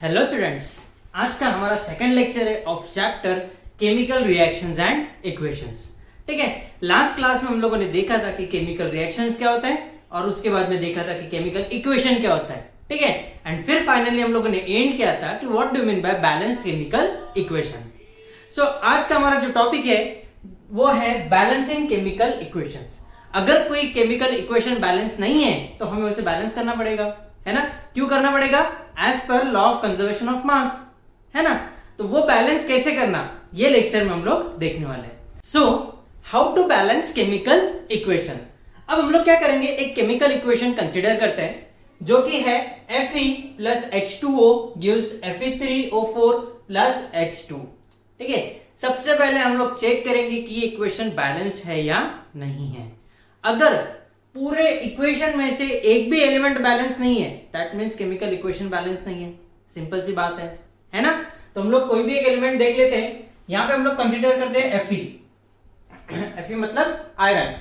Hello students, आज का हमारा सेकंड लेक्चर है of chapter chemical reactions and equations. ठीक है, लास्ट क्लास में हम लोगों ने देखा था कि केमिकल रिएक्शंस क्या होता है और उसके बाद में देखा था कि केमिकल इक्वेशन क्या होता है। ठीक है, एंड फिर फाइनली हम लोगों ने एंड किया था कि what do mean by balanced chemical equation. So आज का हमारा जो टॉपिक है वो है बैलेंसिंग केमिकल इक्वेशंस। अगर कोई केमिकल इक्वेशन बैलेंस नहीं है तो हमें उसे बैलेंस करना पड़ेगा, है ना। क्यों करना पड़ेगा? As per law of conservation of mass, है ना। तो वो बैलेंस कैसे करना, ये लेक्चर में हम लोग देखने वाले हैं। So how to balance chemical equation. अब हम लोग क्या करेंगे, एक केमिकल इक्वेशन कंसिडर करते हैं जो कि है Fe plus H2O gives Fe3O4 plus H2। ठीक है, सबसे पहले हम लोग चेक करेंगे कि ये इक्वेशन बैलेंस्ड है या नहीं है। अगर पूरे इक्वेशन में से एक भी एलिमेंट बैलेंस नहीं है, that means chemical equation balance नहीं है। सिंपल सी बात है ना। तो हम लोग कोई भी एक एलिमेंट देख लेते हैं। यहां पे हम लोग कंसीडर करते हैं Fe मतलब iron.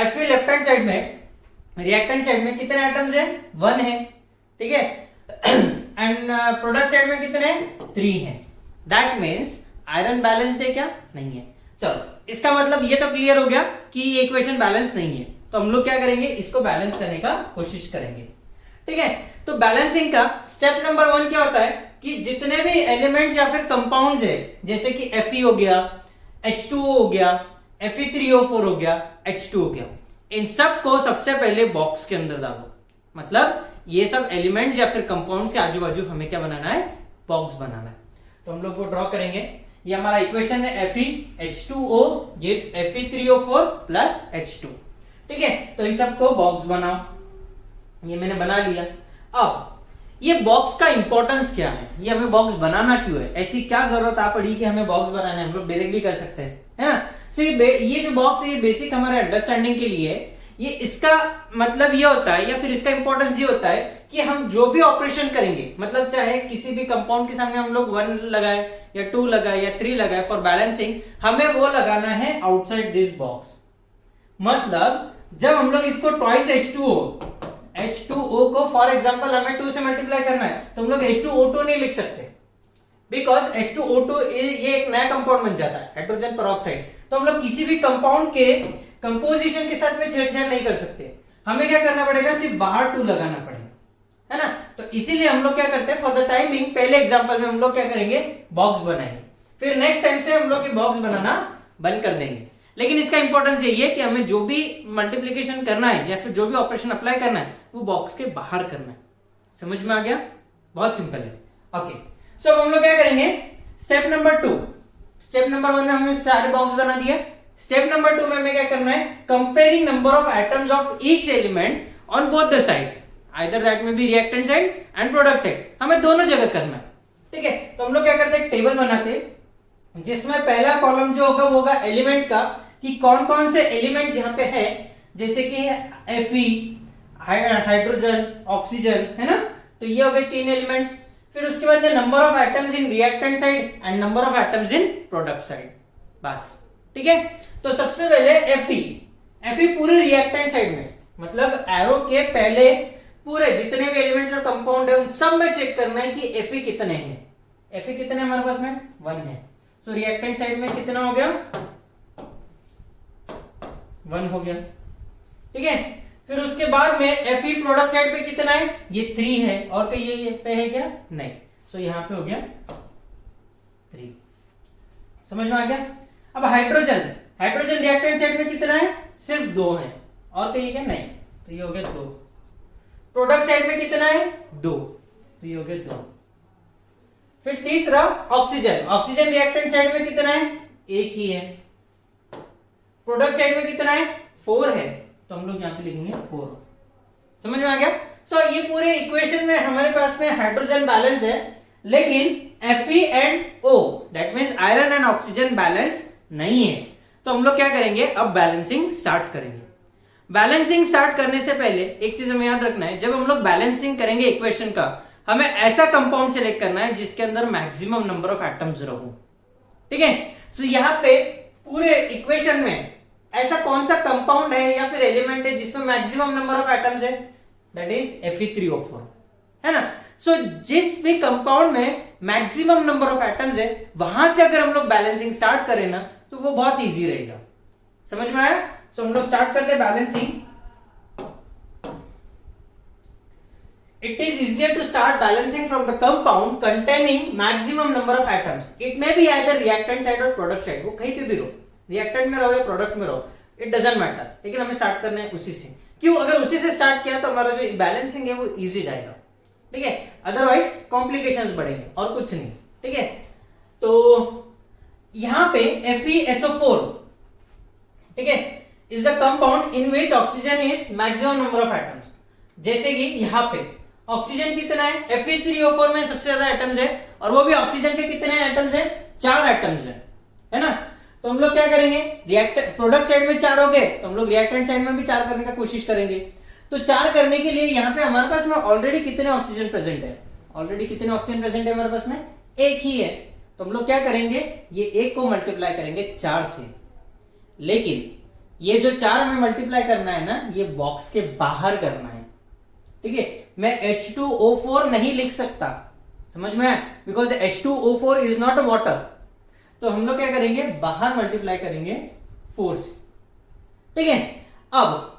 Fe left hand side में, रिएक्टेंट साइड में कितने एटम्स हैं? 1 है। ठीक है, एंड प्रोडक्ट साइड में कितने? 3 है। दैट मींस आयरन बैलेंस्ड है क्या? नहीं है। चलो, इसका मतलब ये तो क्लियर हो गया कि ये इक्वेशन बैलेंस नहीं है। तो हम लोग क्या करेंगे, इसको बैलेंस करने का कोशिश करेंगे। ठीक है, तो बैलेंसिंग का स्टेप नंबर 1 क्या होता है कि जितने भी एलिमेंट्स या फिर कंपाउंड्स है, जैसे कि Fe हो गया, H2O हो गया, Fe3O4 हो गया, H2 हो गया, इन सब को सबसे पहले बॉक्स के अंदर डालो। मतलब ये सब एलिमेंट्स या फिर कंपाउंड्स के आजू बाजू हमें क्या बनाना है? बॉक्स बनाना है। तो हम लोग वो ड्रॉ करेंगे। ये हमारा इक्वेशन है Fe H2O gives Fe3O4 plus H2। ठीक है, तो इन सबको बॉक्स बनाओ। ये मैंने बना लिया। अब ये बॉक्स का इंपॉर्टेंस क्या है, ये हमें बॉक्स बनाना क्यों है, ऐसी क्या जरूरत आ पड़ी कि हमें बॉक्स बनाना है? हम लोग डायरेक्ट भी कर सकते हैं, है ना। सो ये जो बॉक्स है ये बेसिक हमारे अंडरस्टैंडिंग के लिए है। ये इसका मतलब ये होता है या फिर इसका इंपॉर्टेंस ये होता है कि हम जो भी ऑपरेशन करेंगे, मतलब चाहे किसी भी कंपाउंड के सामने हम लोग 1 लगाए या 2 लगाए या 3 लगाए फॉर बैलेंसिंग, हमें वो लगाना है आउटसाइड दिस बॉक्स। मतलब जब हम लोग इसको ट्वाइस H2O को फॉर एग्जांपल हमें 2 से मल्टीप्लाई करना है, तो हम लोग H2O2 नहीं लिख सकते, बिकॉज H2O2 ये एक नया कंपाउंड बन जाता है, हाइड्रोजन पेरोक्साइड। तो हम लोग किसी भी कंपाउंड के कंपोजिशन के साथ में छेड़छाड़ नहीं कर सकते। हमें क्या करना पड़ेगा, सिर्फ बाहर 2 लगाना पड़ेगा, है ना। तो इसीलिए हम लोग क्या करते हैं, फॉर द टाइमिंग पहले एग्जांपल में हम लोग क्या करेंगे, बॉक्स बनाएंगे। फिर नेक्स्ट टाइम से हम लोग ये बॉक्स बनाना बंद कर देंगे। लेकिन इसका इंपॉर्टेंस यही है कि हमें जो भी मल्टीप्लिकेशन करना है या फिर जो भी ऑपरेशन अप्लाई करना है वो बॉक्स के बाहर करना है। समझ में आ गया? बहुत सिंपल है। ओके, सो हम लोग क्या करेंगे, स्टेप नंबर 2। स्टेप नंबर 1 में हमने सारे बॉक्स बना दिए। स्टेप नंबर 2 में हमें क्या करना है, comparing number of atoms of each element on both the sides, either that में be reactant side and product side. हमें दोनों जगह करना है। ठीक है, तो हम लोग क्या करते हैं, एक टेबल बनाते हैं जिसमें पहला कॉलम जो होगा वो होगा एलिमेंट का, कि कौन कौन से एलिमेंट्स यहाँ पे है, जैसे कि Fe, हाइड्रोजन, ऑक्सीजन, है ना। तो ये हो गए 3 एलिमेंट्स। फिर उसके बाद number of atoms in reactant side and number of atoms in product side, बस। ठीक है, तो सबसे पहले Fe पूरे रिएक्टेंट साइड में, मतलब एरो के पहले पूरे जितने भी एलिमेंट्स और कंपाउंड है उन सब में चेक करना है कि Fe कितने हैं। Fe कितने हमारे पास में? 1 है। सो रिएक्टेंट साइड में कितना हो गया? 1 हो गया। ठीक है, फिर उसके बाद में Fe प्रोडक्ट साइड पे कितना है? ये 3 है। और कहीं ये पे है क्या? नहीं। सो यहां पे हो गया 3। समझ में आ गया? अब हाइड्रोजन रिएक्टेंट साइड में कितना है? सिर्फ 2 है। और कहीं क्या? नहीं। तो ये हो गया 2। प्रोडक्ट साइड में कितना है? 2। तो ये हो गया 2। फिर तीसरा ऑक्सीजन रिएक्टेंट साइड में कितना है? 1 ही है। प्रोडक्ट साइड में कितना है? 4 है। तो हम लोग यहां पे लिखेंगे 4। समझ में आ गया? सो ये पूरे इक्वेशन में हमारे पास में हाइड्रोजन बैलेंस है, लेकिन Fe and O that means iron and oxygen balance नहीं है। तो हम लोग क्या करेंगे, अब बैलेंसिंग स्टार्ट करेंगे। बैलेंसिंग स्टार्ट करने से पहले एक चीज हमें याद रखना है, जब हम लोग बैलेंसिंग करेंगे इक्वेशन का, हमें ऐसा कंपाउंड सेलेक्ट करना है जिसके अंदर मैक्सिमम नंबर ऑफ एटम्स रहो। ठीक है, सो यहां पे पूरे इक्वेशन में ऐसा कौन सा कंपाउंड है या फिर एलिमेंट है जिसमें मैक्सिमम नंबर ऑफ एटम्स है? दैट इज Fe3O4, है ना। सो जिस भी कंपाउंड में मैक्सिमम नंबर ऑफ एटम्स है वहां से अगर हम लोग बैलेंसिंग स्टार्ट करें ना तो वो बहुत इजी रहेगा। समझ में आया? सो हम लोग स्टार्ट करते हैं balancing. It is easier to start balancing from the compound containing maximum number of atoms. It may be either reactant side or product side. वो कहीं पे भी रहो, reactant में रहो या product में रहो, it doesn't matter. लेकिन हमें स्टार्ट करना है उसी से। क्यों? अगर उसी से स्टार्ट किया तो हमारा जो बैलेंसिंग है वो इजी जाएगा, ठीक है? अदरवाइज कॉम्प्लिकेशंस बढ़ेंगे और कुछ नहीं, ठीक है? तो यहां पे FeSO4, ठीक है, is the compound in which oxygen is maximum number of atoms. जैसे कि यहां पे ऑक्सीजन कितना है? Fe3O4 में सबसे ज्यादा एटम्स है और वो भी ऑक्सीजन के कितने एटम्स है? 4 एटम्स है ना? तो हम लोग क्या करेंगे? रिएक्टेंट प्रोडक्ट साइड में 4 हो गए तो हम लोग रिएक्टेंट साइड में भी 4 करने का कोशिश करेंगे। तो 4 करने के लिए यहाँ पे हमारे पास में ऑलरेडी कितने ऑक्सीजन प्रेजेंट है? ऑलरेडी कितने ऑक्सीजन प्रेजेंट है हमारे पास में? एक ही है। तो हम लोग क्या करेंगे? ये एक को मल्टीप्लाई करेंगे 4 से। लेकिन ये जो 4 हमें मल्टीप्लाई करना है ना, ये बॉक्स के बाहर करना है, ठीक है? मैं H2O4 नहीं लिख सकता, समझ में आया? Because H2O4 is not a water. तो हम लोग क्या करेंगे? बाहर मल्टीप्लाई करेंगे 4 से, ठीक है? अब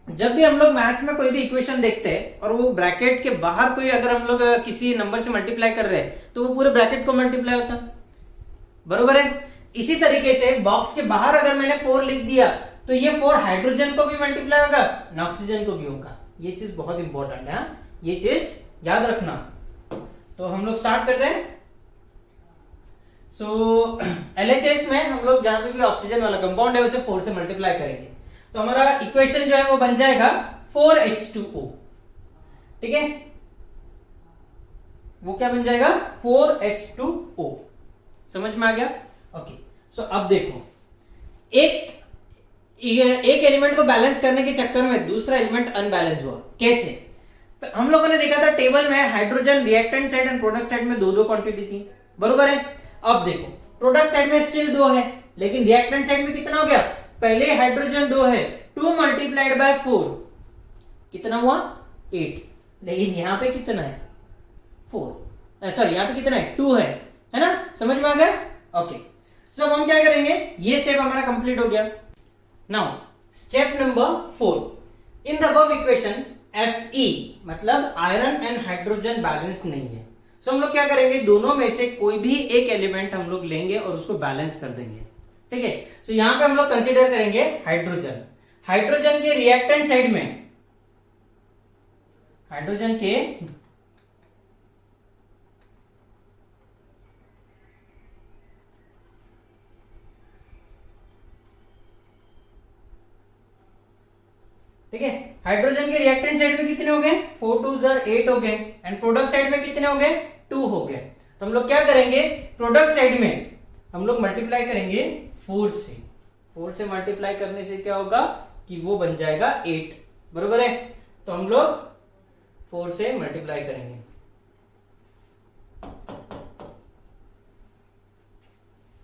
जब भी हम लोग मैथ्स में कोई भी इक्वेशन देखते हैं और वो ब्रैकेट के बाहर कोई अगर हम लोग किसी नंबर से मल्टीप्लाई कर रहे हैं तो वो पूरे ब्रैकेट को मल्टीप्लाई होता, बरोबर है? इसी तरीके से बॉक्स के बाहर अगर मैंने 4 लिख दिया तो ये 4 हाइड्रोजन को भी मल्टीप्लाई होगा ना, ऑक्सीजन को भी होगा। ये चीज बहुत इंपॉर्टेंट है, ये चीज याद रखना। तो हम लोग स्टार्ट करते हैं। सो LHS में हम लोग जहां पे भी ऑक्सीजन वाला कंपाउंड है उसे 4 से मल्टीप्लाई करेंगे तो हमारा इक्वेशन जो है वो बन जाएगा 4H2O, ठीक है? वो क्या बन जाएगा? 4H2O। समझ में आ गया? ओके। सो अब देखो, एक एलिमेंट को बैलेंस करने के चक्कर में दूसरा एलिमेंट अनबैलेंस हुआ। कैसे? तो हम लोगों ने देखा था टेबल में hydrogen reactant side and product side में 2-2 क्वांटिटी थी, बरोबर है? अब देखो प्रोडक्ट साइड में स्टिल 2 है लेकिन रिएक्टेंट साइड में कितना हो गया? पहले हाइड्रोजन 2 है, 2 मल्टीप्लाइड बाय 4 कितना हुआ? 8। लेकिन यहां पे कितना है? 4। सॉरी, यहां पे कितना है? 2 है ना? समझ में आ गया? ओके। सो अब हम क्या करेंगे? ये स्टेप हमारा कंप्लीट हो गया। Now, step number 4. In the above equation, Fe मतलब आयरन एंड हाइड्रोजन बैलेंस नहीं है। सो हम लोग क्या करेंगे? दोनों में से कोई भी एक एलिमेंट हम लोग लेंगे और उसको बैलेंस कर देंगे, ठीक है? सो यहां पे हम लोग कंसीडर करेंगे हाइड्रोजन। हाइड्रोजन के रिएक्टेंट साइड में, हाइड्रोजन के ठीक है, हाइड्रोजन के रिएक्टेंट साइड में कितने हो गए? 4 2s 8 हो गए एंड प्रोडक्ट साइड में कितने हो गए? 2 हो गए। तो हम लोग क्या करेंगे? प्रोडक्ट साइड में हम लोग मल्टीप्लाई करेंगे 4 से। 4 से मल्टीप्लाई करने से क्या होगा कि वो बन जाएगा 8, बरोबर है? तो हम लोग 4 से मल्टीप्लाई करेंगे।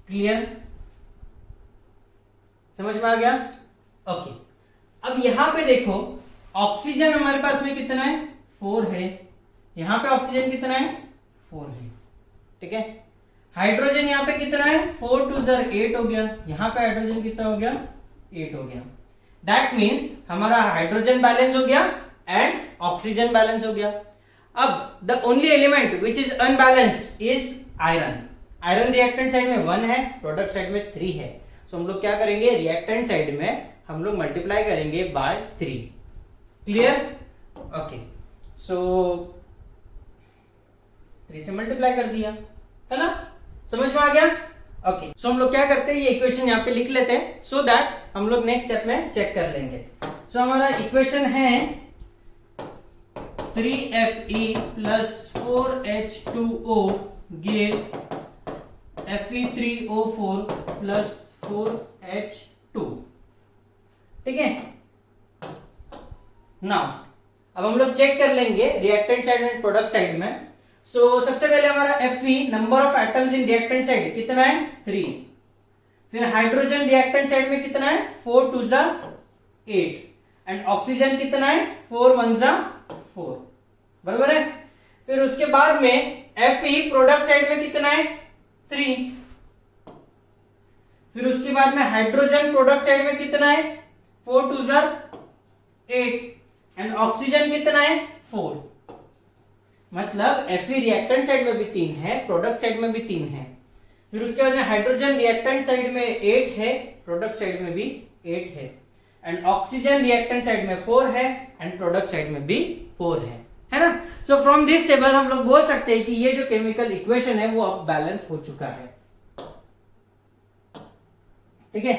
क्लियर? समझ में आ गया? ओके। अब यहां पे देखो ऑक्सीजन हमारे पास में कितना है? 4 है। यहां पे ऑक्सीजन कितना है? 4 है, ठीक है? हाइड्रोजन यहां पे कितना है? 4 2s 8 हो गया। यहां पे हाइड्रोजन कितना हो गया? 8 हो गया। दैट मीन्स हमारा हाइड्रोजन बैलेंस हो गया एंड ऑक्सीजन बैलेंस हो गया। अब the only element which is unbalanced is iron. Iron reactant side में 1 है, प्रोडक्ट साइड में 3 है। सो हम लोग क्या करेंगे? रिएक्टेंट साइड में हम लोग मल्टीप्लाई करेंगे बाय 3। क्लियर? ओके। सो 3 से मल्टीप्लाई कर दिया, है ना? समझ में आ गया? ओके। सो हम लोग क्या करते हैं? ये इक्वेशन यहाँ पे लिख लेते हैं सो दैट हम लोग नेक्स्ट स्टेप में चेक कर लेंगे। सो हमारा इक्वेशन है 3Fe plus 4H2O gives Fe3O4 plus 4H2, ठीक है? नाउ अब हम लोग चेक कर लेंगे रिएक्टेंट साइड में प्रोडक्ट साइड में। सो सबसे पहले हमारा Fe number of atoms in reactant side कितना है? 3। फिर हाइड्रोजन रिएक्टेंट साइड में कितना है? 4 2s 8 एंड ऑक्सीजन कितना है? 4 1s 4, बरोबर है? फिर उसके बाद में Fe प्रोडक्ट साइड में कितना है 3, फिर उसके बाद में हाइड्रोजन प्रोडक्ट साइड में कितना है 4 2 8 एंड ऑक्सीजन कितना है 4। मतलब Fe रिएक्टेंट साइड में भी 3 है, प्रोडक्ट साइड में भी 3 है। फिर उसके बाद में हाइड्रोजन रिएक्टेंट साइड में 8 है, प्रोडक्ट साइड में भी 8 है एंड ऑक्सीजन रिएक्टेंट साइड में 4 है एंड प्रोडक्ट साइड में भी 4 है ना। सो फ्रॉम दिस टेबल हम लोग बोल सकते हैं कि ये जो केमिकल इक्वेशन है वो अब बैलेंस हो चुका है। ठीक है,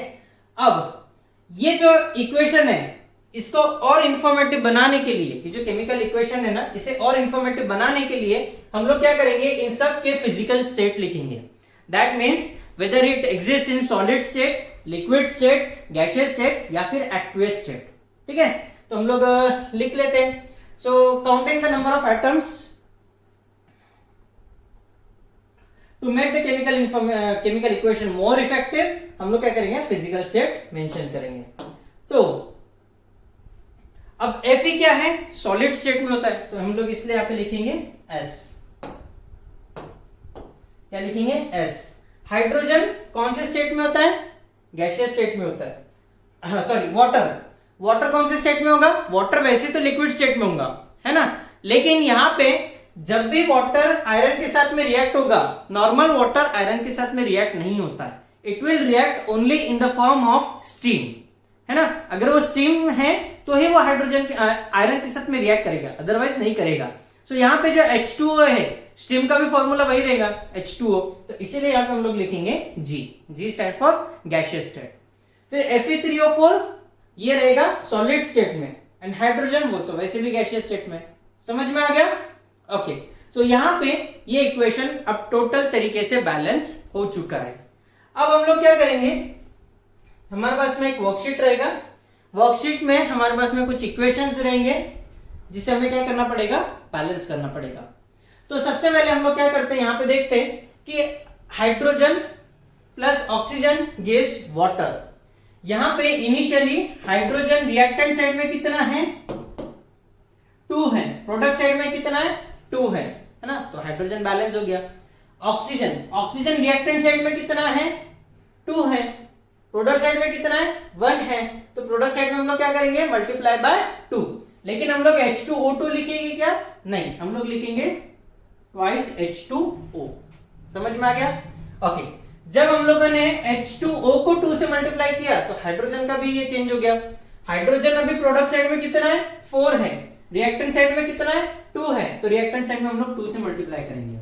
अब ये जो इक्वेशन है इसको और इंफॉर्मेटिव बनाने के लिए, ये जो केमिकल इक्वेशन है ना, इसे और इंफॉर्मेटिव बनाने के लिए हम लोग क्या करेंगे, इन सब के फिजिकल स्टेट लिखेंगे। That means whether it exist in solid state, liquid state, gaseous state या फिर एक्वियस स्टेट। ठीक है, तो हम लोग लिख लेते हैं। So counting the number of atoms to make the chemical equation more effective, हम लोग क्या करेंगे, फिजिकल स्टेट मेंशन करेंगे। तो अब Fe क्या है, सॉलिड स्टेट में होता है, तो हम लोग इसलिए यहां पे लिखेंगे S। क्या लिखेंगे, S। हाइड्रोजन कौन से स्टेट में होता है, गैसियस स्टेट में होता है। सॉरी, वाटर कौन से स्टेट में होगा, वाटर वैसे तो लिक्विड स्टेट में होगा, है ना, लेकिन यहां पे जब भी वाटर आयरन के साथ में रिएक्ट होगा, नॉर्मल वाटर आयरन के साथ में रिएक्ट नहीं होता है, it will react only in the form of steam, है ना। अगर वो स्टीम है तो ही वो हाइड्रोजन आयरन के साथ में रिएक्ट करेगा, अदरवाइज नहीं करेगा। सो यहाँ पे जो H2O है, स्टीम का भी फॉर्मूला वही रहेगा H2O, तो इसीलिए यहाँ पे हम लोग लिखेंगे G stand for gaseous state. फिर Fe3O4 ये रहेगा सॉलिड स्टेट में एंड हाइड्रोजन वो तो वैसे भी गैसियस स्टेट में। समझ में आ गया, ओके। सो यहाँ पे ये इक्वेशन अब टोटल तरीके से बैलेंस हो चुका है। अब हम लोग क्या करेंगे, हमारे पास में एक वर्कशीट रहेगा, वर्कशीट में हमारे पास में कुछ इक्वेशंस रहेंगे जिसे हमें क्या करना पड़ेगा, बैलेंस करना पड़ेगा। तो सबसे पहले हम लोग क्या करते हैं, यहां पे देखते हैं कि hydrogen plus oxygen gives water. यहां पे इनिशियली हाइड्रोजन रिएक्टेंट साइड में कितना है 2 है, प्रोडक्ट साइड में कितना है 2 है ना, तो हाइड्रोजन बैलेंस हो गया। ऑक्सीजन रिएक्टेंट साइड में कितना है 2 है, प्रोडक्ट साइड में कितना है 1 है, तो प्रोडक्ट साइड में हम लोग क्या करेंगे, मल्टीप्लाई बाय 2। लेकिन हम लोग H2O2 लिखेंगे क्या, नहीं, हम लोग लिखेंगे ट्वाइस H2O। समझ में आ गया, ओके। जब हम लोगों ने H2O को 2 से मल्टीप्लाई किया तो हाइड्रोजन का भी ये चेंज हो गया। हाइड्रोजन अभी प्रोडक्ट साइड में कितना है 4 है, रिएक्टेंट साइड में कितना है 2 है, तो रिएक्टेंट साइड में हम लोग 2 से मल्टीप्लाई करेंगे,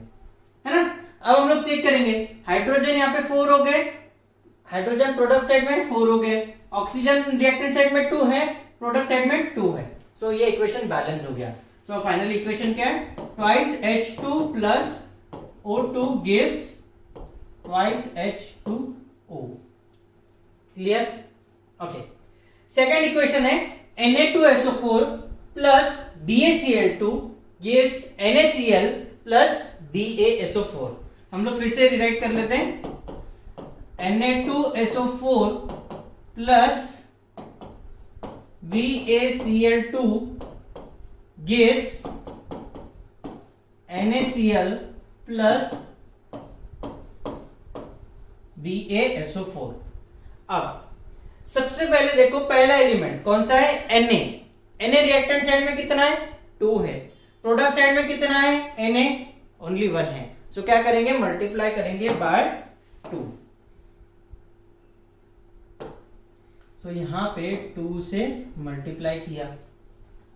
है ना। अब हम लोग चेक करेंगे, हाइड्रोजन यहाँ पे 4 हो गए, हाइड्रोजन प्रोडक्ट साइड में 4 हो गए, ऑक्सीजन रिएक्टेंट साइड में 2 है, प्रोडक्ट साइड में 2 है। सो ये इक्वेशन बैलेंस हो गया। सो फाइनल इक्वेशन क्या है, twice H2 plus O2 gives twice H2O। Clear, okay. Second equation है Na2SO4 plus BaCl2 gives NaCl plus BaSO4। हम लोग फिर से रिराइट कर लेते हैं, Na2SO4 plus BaCl2 gives NaCl plus BaSO4। अब सबसे पहले देखो, पहला एलिमेंट कौन सा है, Na रिएक्टेंट साइड में कितना है 2 है, प्रोडक्ट साइड में कितना है Na ओनली 1 है। सो क्या करेंगे, मल्टीप्लाई करेंगे बाय 2। तो यहां पे 2 से मल्टीप्लाई किया,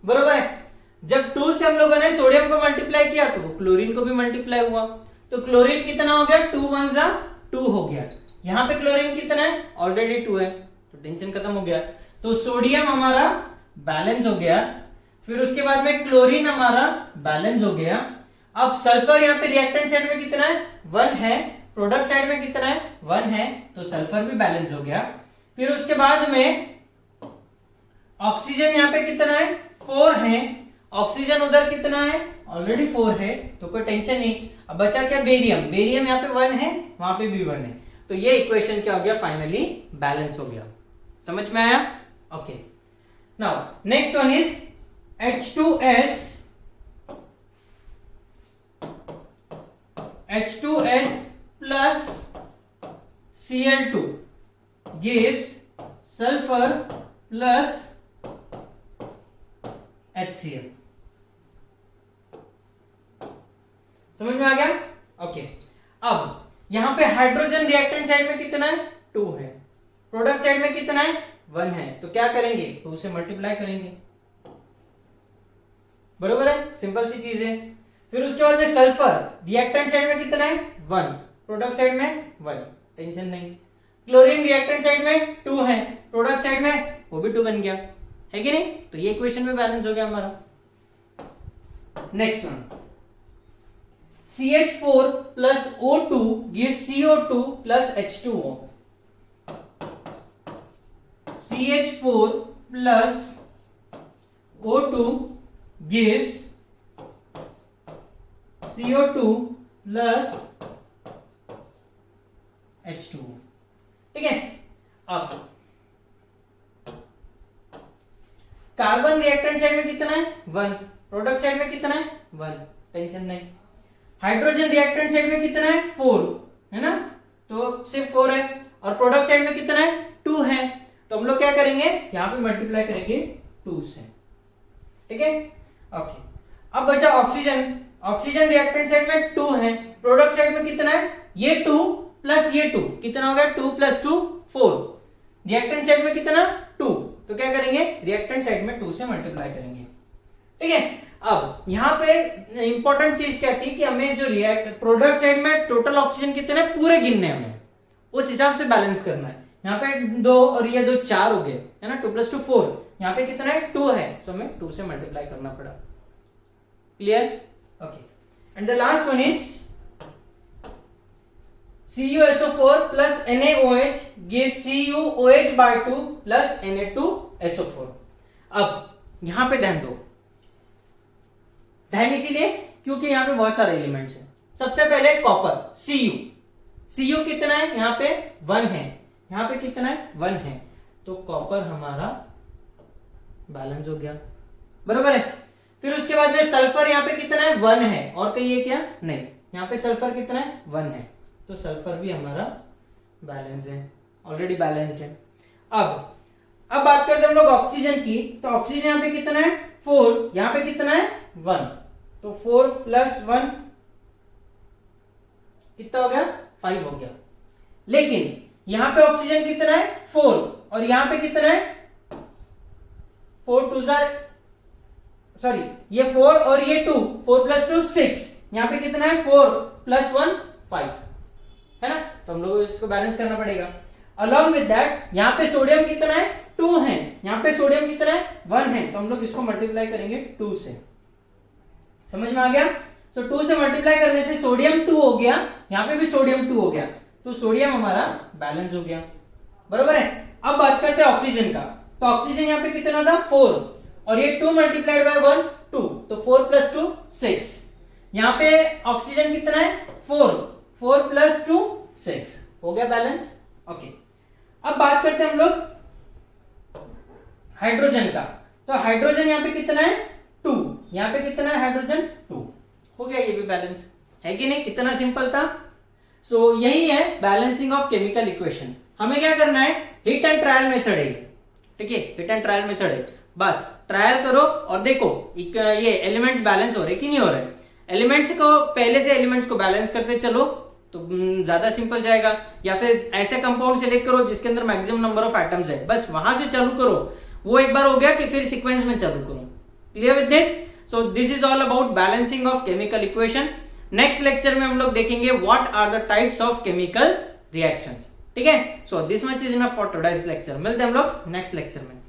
बरोबर है। जब 2 से हम लोगों ने सोडियम को मल्टीप्लाई किया तो क्लोरीन को भी मल्टीप्लाई हुआ, तो क्लोरीन कितना हो गया, 2 1 जा 2 हो गया। यहां पे क्लोरीन कितना है, ऑलरेडी 2 है, तो टेंशन खत्म हो गया। तो सोडियम हमारा बैलेंस हो गया, फिर उसके बाद में क्लोरीन हमारा बैलेंस हो गया। अब सल्फर यहाँ पे रिएक्टेंट साइड में कितना है 1 है, प्रोडक्ट साइड में कितना है 1 है, तो सल्फर भी बैलेंस हो गया। फिर उसके बाद में ऑक्सीजन यहाँ पे कितना है 4 है, ऑक्सीजन उधर कितना है ऑलरेडी 4 है, तो कोई टेंशन नहीं। अब बचा क्या, बेरियम यहाँ पे 1 है, वहां पे भी 1 है, तो ये इक्वेशन क्या हो गया, फाइनली बैलेंस हो गया। समझ में आया, okay. Now next one is H2S H2S plus Cl2 gives sulfur plus HCl। समझ में आ गया? ओके। अब यहां पे हाइड्रोजन रिएक्टेंट साइड में कितना है? 2 है। प्रोडक्ट साइड में कितना है? 1 है। तो क्या करेंगे? 2 से मल्टीप्लाई करेंगे, बरोबर है, सिंपल सी चीज है। फिर उसके बाद में सल्फर रिएक्टेंट साइड में कितना है? 1, प्रोडक्ट साइड में 1, टेंशन नहीं। क्लोरीन रिएक्टेंट साइड में 2 है, प्रोडक्ट साइड में वो भी 2 बन गया, है कि नहीं? तो ये इक्वेशन में बैलेंस हो गया हमारा। Next one, CH4 plus O2 gives CO2 plus H2O। CH4 plus O2 gives CO2 plus H2O। ठीक है। अब कार्बन रिएक्टेंट साइड में कितना है? 1, प्रोडक्ट साइड में कितना है? 1, टेंशन नहीं। हाइड्रोजन रिएक्टेंट साइड में कितना है? 4 है ना, तो सिर्फ 4 है। और प्रोडक्ट साइड में कितना है? 2 है। तो हम लोग क्या करेंगे? यहां पे मल्टीप्लाई करेंगे 2 से, ठीक है, ओके। अब बचा ऑक्सीजन। ऑक्सीजन रिएक्टेंट साइड में 2 है, प्रोडक्ट साइड में कितना है? ये 2 प्लस ये 2, कितना हो गया? 2 प्लस 2 4। रिएक्टेंट साइड में कितना? 2, तो क्या करेंगे? रिएक्टेंट साइड में 2 से मल्टीप्लाई करेंगे, ठीक है। अब यहां पे इंपॉर्टेंट चीज क्या थी कि हमें जो प्रोडक्ट साइड में टोटल ऑक्सीजन कितने पूरे गिनने, हमें उस हिसाब से बैलेंस करना है। यहाँ पे 2 और ये 2 4 हो गए, है ना, 2 प्लस 2 4। यहाँ पे कितना है? 2 है, सो हमें 2 से मल्टीप्लाई करना पड़ा। Clear? Okay. And the last one is CuSO4 plus NaOH gives CuOH/2 plus Na2SO4। अब यहां पे ध्यान दो, ध्यान इसीलिए क्योंकि यहां पे बहुत सारे एलिमेंट्स हैं। सबसे पहले कॉपर, Cu कितना है? यहां पे 1 है, यहां पे कितना है? 1 है, तो कॉपर हमारा बैलेंस हो गया, बरोबर है। फिर उसके बाद में सल्फर यहाँ पे कितना है? 1 है, और कहिए क्या? नहीं, यहाँ पे सल्फर कितना है? 1 है, तो सल्फर भी हमारा बैलेंस है, ऑलरेडी बैलेंस्ड है। अब बात करते हैं हम लोग ऑक्सीजन की। तो ऑक्सीजन यहाँ पे कितना है? 4, यहाँ पे कितना है? 1, तो 4 प्लस 1 कितना हो गया? 5 हो गया। लेकिन यहां पे ऑक्सीजन कितना है? 4, और यहां पे कितना है? 4 2 सॉरी, ये 4 और ये 2, 4 प्लस 2 6, यहां पे कितना है? 4 प्लस 1 5, है ना, तो हम लोग इसको बैलेंस करना पड़ेगा। अलॉन्ग विद दैट यहां पे सोडियम कितना है? 2 है, यहां पे सोडियम कितना है? 1 है, तो हम लोग इसको मल्टीप्लाई करेंगे 2 से। समझ में आ गया? सो 2 से मल्टीप्लाई करने से सोडियम 2 हो गया, यहां पे भी सोडियम 2 हो गया, तो सोडियम हमारा बैलेंस हो गया, बरोबर है। अब बात करते हैं ऑक्सीजन का। तो ऑक्सीजन यहां पे कितना था? 4, और ये 2 मल्टीप्लाइड बाय 1 2, तो 4 प्लस 2 6। यहां पे ऑक्सीजन कितना है? 4 प्लस 2 6, हो गया बैलेंस, ओके। अब बात करते हैं हम लोग हाइड्रोजन का। तो हाइड्रोजन यहां पे कितना है? 2, यहां पे कितना है? हाइड्रोजन 2, हो गया, ये भी बैलेंस है कि नहीं? कितना सिंपल था। सो यही है बैलेंसिंग ऑफ केमिकल इक्वेशन। हमें क्या करना है? हिट एंड ट्रायल मेथड है, ठीक है, हिट एंड ट्रायल मेथड है। बस ट्रायल करो और देखो ये एलिमेंट्स बैलेंस हो रहे कि नहीं हो रहे। एलिमेंट्स को पहले से एलिमेंट्स को बैलेंस करते चलो तो ज्यादा सिंपल जाएगा, या फिर ऐसे कंपाउंड सेलेक्ट करो जिसके अंदर मैक्सिमम नंबर ऑफ एटम्स है, बस वहां से चालू करो। वो एक बार हो गया कि फिर सीक्वेंस में चालू करो। Clear with this? So this is all about balancing of chemical equation. Next lecture में हम लोग देखेंगे what are the types of chemical reactions, ठीक है। So this much is enough for today's lecture. मिलते हैं हम लोग नेक्स्ट लेक्चर में।